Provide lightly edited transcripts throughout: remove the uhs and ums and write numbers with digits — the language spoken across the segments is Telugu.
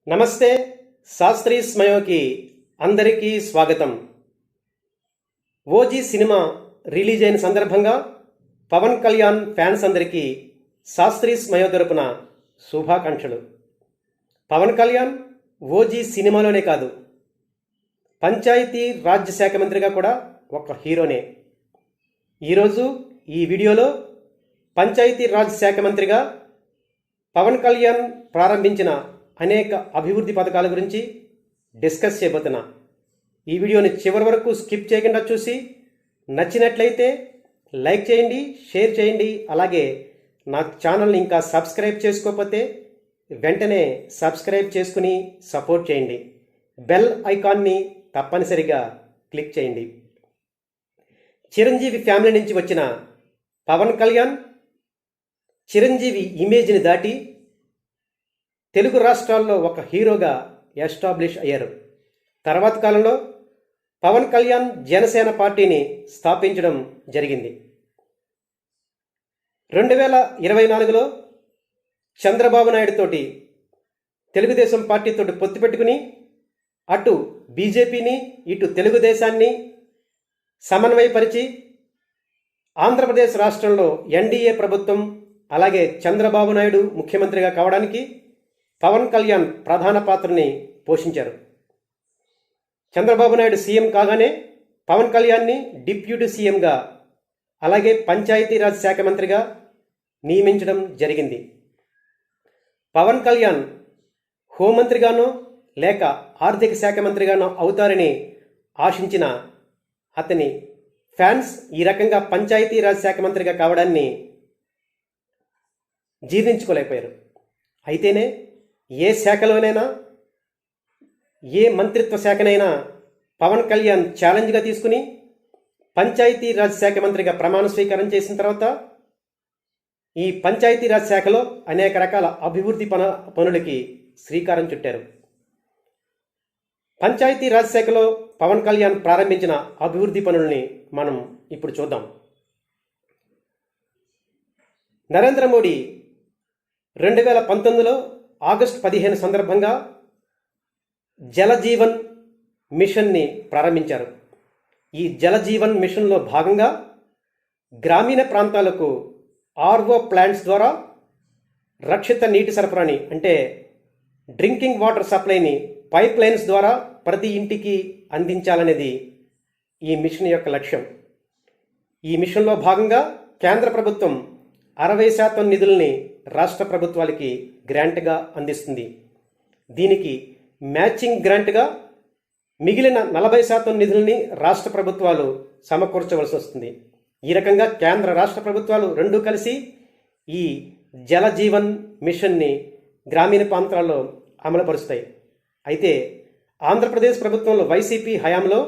నమస్తే. శాస్త్రీ స్మయోకి అందరికీ స్వాగతం. ఓజీ సినిమా రిలీజ్ అయిన సందర్భంగా పవన్ కళ్యాణ్ ఫ్యాన్స్ అందరికీ శాస్త్రీ స్మయో తరపున శుభాకాంక్షలు. పవన్ కళ్యాణ్ ఓజీ సినిమాలోనే కాదు, పంచాయతీ రాజ్ శాఖ మంత్రిగా కూడా ఒక హీరోనే. ఈరోజు ఈ వీడియోలో పంచాయతీ రాజ్ శాఖ మంత్రిగా పవన్ కళ్యాణ్ ప్రారంభించిన అనేక అభివృద్ధి పథకాల గురించి డిస్కస్ చేయబోతున్నా. ఈ వీడియోని చివరి వరకు స్కిప్ చేయకుండా చూసి నచ్చినట్లయితే లైక్ చేయండి, షేర్ చేయండి. అలాగే నా ఛానల్ని ఇంకా సబ్స్క్రైబ్ చేసుకోకపోతే వెంటనే సబ్స్క్రైబ్ చేసుకుని సపోర్ట్ చేయండి. బెల్ ఐకాన్ని తప్పనిసరిగా క్లిక్ చేయండి. చిరంజీవి ఫ్యామిలీ నుంచి వచ్చిన పవన్ కళ్యాణ్ చిరంజీవి ఇమేజ్ని దాటి తెలుగు రాష్ట్రాల్లో ఒక హీరోగా ఎస్టాబ్లిష్ అయ్యారు. తర్వాత కాలంలో పవన్ కళ్యాణ్ జనసేన పార్టీని స్థాపించడం జరిగింది. 2024లో చంద్రబాబు నాయుడు తోటి తెలుగుదేశం పార్టీతోటి పొత్తు పెట్టుకుని అటు బీజేపీని ఇటు తెలుగుదేశాన్ని సమన్వయపరిచి ఆంధ్రప్రదేశ్ రాష్ట్రంలో ఎన్డీఏ ప్రభుత్వం అలాగే చంద్రబాబు నాయుడు ముఖ్యమంత్రిగా కావడానికి పవన్ కళ్యాణ్ ప్రధాన పాత్రని పోషించారు. చంద్రబాబు నాయుడు సీఎం కాగానే పవన్ కళ్యాణ్ని డిప్యూటీ సీఎంగా అలాగే పంచాయతీరాజ్ శాఖ మంత్రిగా నియమించడం జరిగింది. పవన్ కళ్యాణ్ హోంమంత్రిగానో లేక ఆర్థిక శాఖ మంత్రిగానో అవుతారని ఆశించిన అతని ఫ్యాన్స్ ఈ రకంగా పంచాయతీరాజ్ శాఖ మంత్రిగా కావడాన్ని జీర్ణించుకోలేకపోయారు. అయితేనే ఏ శాఖలోనైనా ఏ మంత్రిత్వ శాఖనైనా పవన్ కళ్యాణ్ ఛాలెంజ్గా తీసుకుని పంచాయతీరాజ్ శాఖ మంత్రిగా ప్రమాణ స్వీకారం చేసిన తర్వాత ఈ పంచాయతీరాజ్ శాఖలో అనేక రకాల అభివృద్ధి పనులకి శ్రీకారం చుట్టారు. పంచాయతీరాజ్ శాఖలో పవన్ కళ్యాణ్ ప్రారంభించిన అభివృద్ధి పనుల్ని మనం ఇప్పుడు చూద్దాం. నరేంద్ర మోడీ 2019లో ఆగస్టు 15 సందర్భంగా జలజీవన్ మిషన్ని ప్రారంభించారు. ఈ జలజీవన్ మిషన్లో భాగంగా గ్రామీణ ప్రాంతాలకు ఆర్ఓ ప్లాంట్స్ ద్వారా రక్షిత నీటి సరఫరాని అంటే డ్రింకింగ్ వాటర్ సప్లైని పైప్ లైన్స్ ద్వారా ప్రతి ఇంటికి అందించాలనేది ఈ మిషన్ యొక్క లక్ష్యం. ఈ మిషన్లో భాగంగా కేంద్ర ప్రభుత్వం 60% నిధుల్ని రాష్ట్ర ప్రభుత్వాలకి గ్రాంట్గా అందిస్తుంది. దీనికి మ్యాచింగ్ గ్రాంట్గా మిగిలిన 40% నిధుల్ని రాష్ట్ర ప్రభుత్వాలు సమకూర్చవలసి వస్తుంది. ఈ రకంగా కేంద్ర రాష్ట్ర ప్రభుత్వాలు రెండూ కలిసి ఈ జలజీవన్ మిషన్ని గ్రామీణ ప్రాంతాల్లో అమలుపరుస్తాయి. అయితే ఆంధ్రప్రదేశ్ ప్రభుత్వంలో వైసీపీ హయాంలో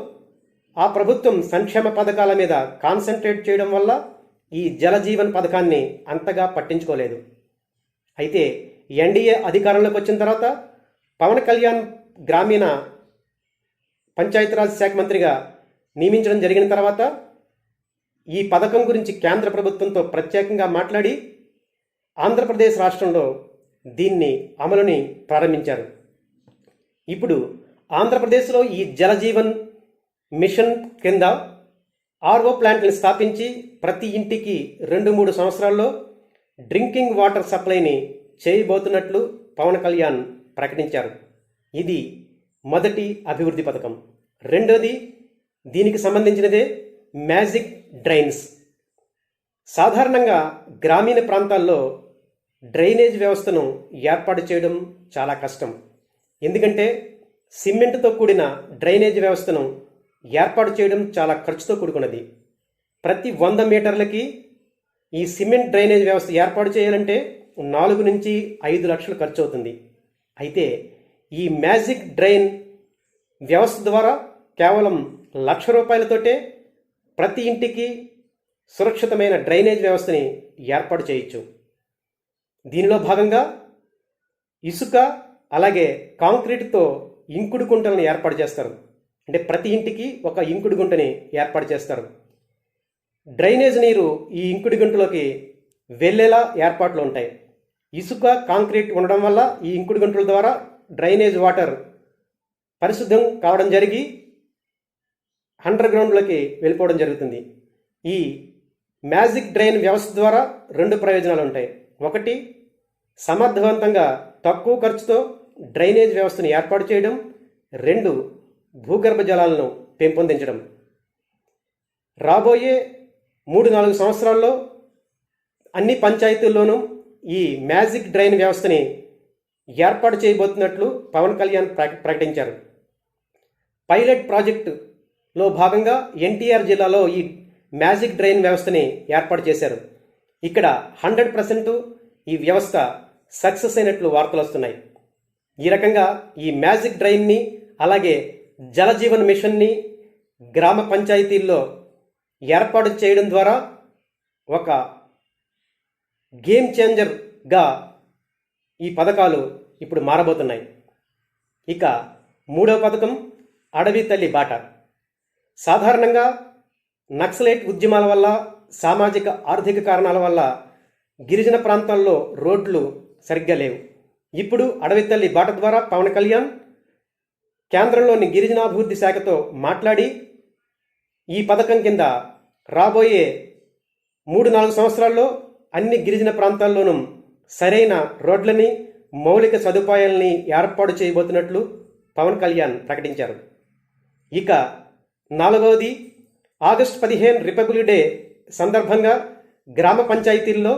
ఆ ప్రభుత్వం సంక్షేమ పథకాల మీద కాన్సన్ట్రేట్ చేయడం వల్ల ఈ జలజీవన్ పథకాన్ని అంతగా పట్టించుకోలేదు. అయితే ఎన్డీఏ అధికారంలోకి వచ్చిన తర్వాత పవన్ కళ్యాణ్ గ్రామీణ పంచాయతీరాజ్ శాఖ మంత్రిగా నియమించడం జరిగిన తర్వాత ఈ పథకం గురించి కేంద్ర ప్రభుత్వంతో ప్రత్యేకంగా మాట్లాడి ఆంధ్రప్రదేశ్ రాష్ట్రంలో దీన్ని అమలుని ప్రారంభించారు. ఇప్పుడు ఆంధ్రప్రదేశ్లో ఈ జలజీవన్ మిషన్ కింద ఆర్ఓ ప్లాంట్ని స్థాపించి ప్రతి ఇంటికి 2-3 సంవత్సరాల్లో డ్రింకింగ్ వాటర్ సప్లైని చేయబోతున్నట్లు పవన్ కళ్యాణ్ ప్రకటించారు. ఇది మొదటి అభివృద్ధి పథకం. రెండోది దీనికి సంబంధించినదే మ్యాజిక్ డ్రైన్స్. సాధారణంగా గ్రామీణ ప్రాంతాల్లో డ్రైనేజ్ వ్యవస్థను ఏర్పాటు చేయడం చాలా కష్టం. ఎందుకంటే సిమెంట్తో కూడిన డ్రైనేజ్ వ్యవస్థను ఏర్పాటు చేయడం చాలా ఖర్చుతో కూడుకున్నది. ప్రతి 100 మీటర్లకి ఈ సిమెంట్ డ్రైనేజ్ వ్యవస్థ ఏర్పాటు చేయాలంటే 4 నుంచి 5 లక్షలు ఖర్చు అవుతుంది. అయితే ఈ మ్యాజిక్ డ్రైన్ వ్యవస్థ ద్వారా కేవలం ₹1,00,000తోటే ప్రతి ఇంటికి సురక్షితమైన డ్రైనేజ్ వ్యవస్థని ఏర్పాటు చేయొచ్చు. దీనిలో భాగంగా ఇసుక అలాగే కాంక్రీట్తో ఇంకుడు గుంటలను ఏర్పాటు చేస్తారు. అంటే ప్రతి ఇంటికి ఒక ఇంకుడు గుంటని ఏర్పాటు చేస్తారు. డ్రైనేజ్ నీరు ఈ ఇంకుడు గుంటలోకి వెళ్ళేలా ఏర్పాట్లు ఉంటాయి. ఇసుక కాంక్రీట్ ఉండడం వల్ల ఈ ఇంకుడు గుంటల ద్వారా డ్రైనేజ్ వాటర్ పరిశుద్ధం కావడం జరిగి అండర్ గ్రౌండ్లోకి వెళ్ళిపోవడం జరుగుతుంది. ఈ మ్యాజిక్ డ్రైన్ వ్యవస్థ ద్వారా 2 ప్రయోజనాలు ఉంటాయి. ఒకటి, సమర్థవంతంగా తక్కువ ఖర్చుతో డ్రైనేజ్ వ్యవస్థను ఏర్పాటు చేయడం. 2, భూగర్భ జలాలను పెంపొందించడం. రాబోయే 3-4 సంవత్సరాల్లో అన్ని పంచాయతీల్లోనూ ఈ మ్యాజిక్ డ్రైన్ వ్యవస్థని ఏర్పాటు చేయబోతున్నట్లు పవన్ కళ్యాణ్ ప్రకటించారు. పైలట్ ప్రాజెక్టులో భాగంగా ఎన్టీఆర్ జిల్లాలో ఈ మ్యాజిక్ డ్రైన్ వ్యవస్థని ఏర్పాటు చేశారు. ఇక్కడ 100% ఈ వ్యవస్థ సక్సెస్ అయినట్లు వార్తలు వస్తున్నాయి. ఈ రకంగా ఈ మ్యాజిక్ డ్రైన్ని అలాగే జలజీవన్ మిషన్ని గ్రామ పంచాయతీల్లో ఏర్పాటు చేయడం ద్వారా ఒక గేమ్ చేంజర్గా ఈ పథకాలు ఇప్పుడు మారబోతున్నాయి. ఇక 3వ పథకం అడవి తల్లి బాట. సాధారణంగా నక్సలైట్ ఉద్యమాల వల్ల, సామాజిక ఆర్థిక కారణాల వల్ల గిరిజన ప్రాంతాల్లో రోడ్లు సరిగ్గా లేవు. ఇప్పుడు అడవి తల్లి బాట ద్వారా పవన్ కళ్యాణ్ కేంద్రంలోని గిరిజనాభివృద్ధి శాఖతో మాట్లాడి ఈ పథకం కింద రాబోయే 3-4 సంవత్సరాల్లో అన్ని గిరిజన ప్రాంతాల్లోనూ సరైన రోడ్లని, మౌలిక సదుపాయాలని ఏర్పాటు చేయబోతున్నట్లు పవన్ కళ్యాణ్ ప్రకటించారు. ఇక 4వది, ఆగస్టు 15 రిపబ్లిక్ డే సందర్భంగా గ్రామ పంచాయతీల్లో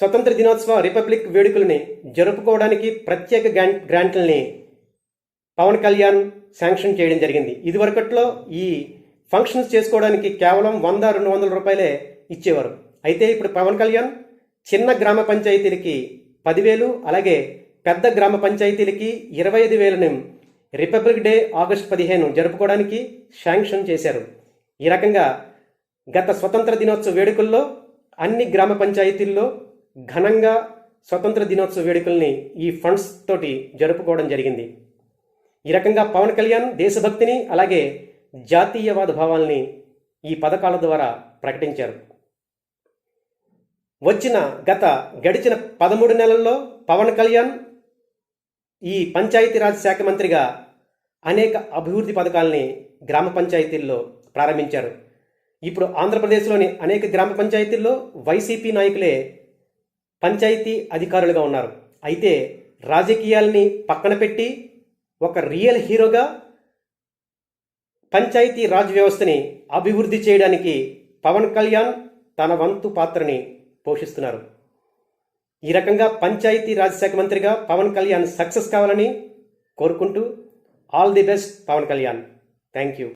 స్వతంత్ర దినోత్సవ రిపబ్లిక్ వేడుకల్ని జరుపుకోవడానికి ప్రత్యేక గ్రాంట్లని పవన్ కళ్యాణ్ శాంక్షన్ చేయడం జరిగింది. ఇదివరకట్లో ఈ ఫంక్షన్స్ చేసుకోవడానికి కేవలం 100-200 రూపాయలే ఇచ్చేవారు. అయితే ఇప్పుడు పవన్ కళ్యాణ్ చిన్న గ్రామ పంచాయతీలకి 10,000, అలాగే పెద్ద గ్రామ పంచాయతీలకి 25,000ని రిపబ్లిక్ డే ఆగస్టు 15 జరుపుకోవడానికి శాంక్షన్ చేశారు. ఈ రకంగా గత స్వతంత్ర దినోత్సవ వేడుకల్లో అన్ని గ్రామ పంచాయతీల్లో ఘనంగా స్వతంత్ర దినోత్సవ వేడుకల్ని ఈ ఫండ్స్ తోటి జరుపుకోవడం జరిగింది. ఈ రకంగా పవన్ కళ్యాణ్ దేశభక్తిని అలాగే జాతీయవాద భావాల్ని ఈ పథకాల ద్వారా ప్రకటించారు. గడిచిన 13 నెలల్లో పవన్ కళ్యాణ్ ఈ పంచాయతీరాజ్ శాఖ మంత్రిగా అనేక అభివృద్ధి పథకాలని గ్రామ పంచాయతీల్లో ప్రారంభించారు. ఇప్పుడు ఆంధ్రప్రదేశ్లోని అనేక గ్రామ పంచాయతీల్లో వైసీపీ నాయకులే పంచాయతీ అధికారులుగా ఉన్నారు. అయితే రాజకీయాల్ని పక్కన పెట్టి ఒక రియల్ హీరోగా పంచాయతీ రాజ్ వ్యవస్థని అభివృద్ధి చేయడానికి పవన్ కళ్యాణ్ తన వంతు పాత్రని పోషిస్తున్నారు. ఈ రకంగా పంచాయతీ రాజ్ శాఖ మంత్రిగా పవన్ కళ్యాణ్ సక్సెస్ కావాలని కోరుకుంటూ all the best Pawan Kalyan. Thank you.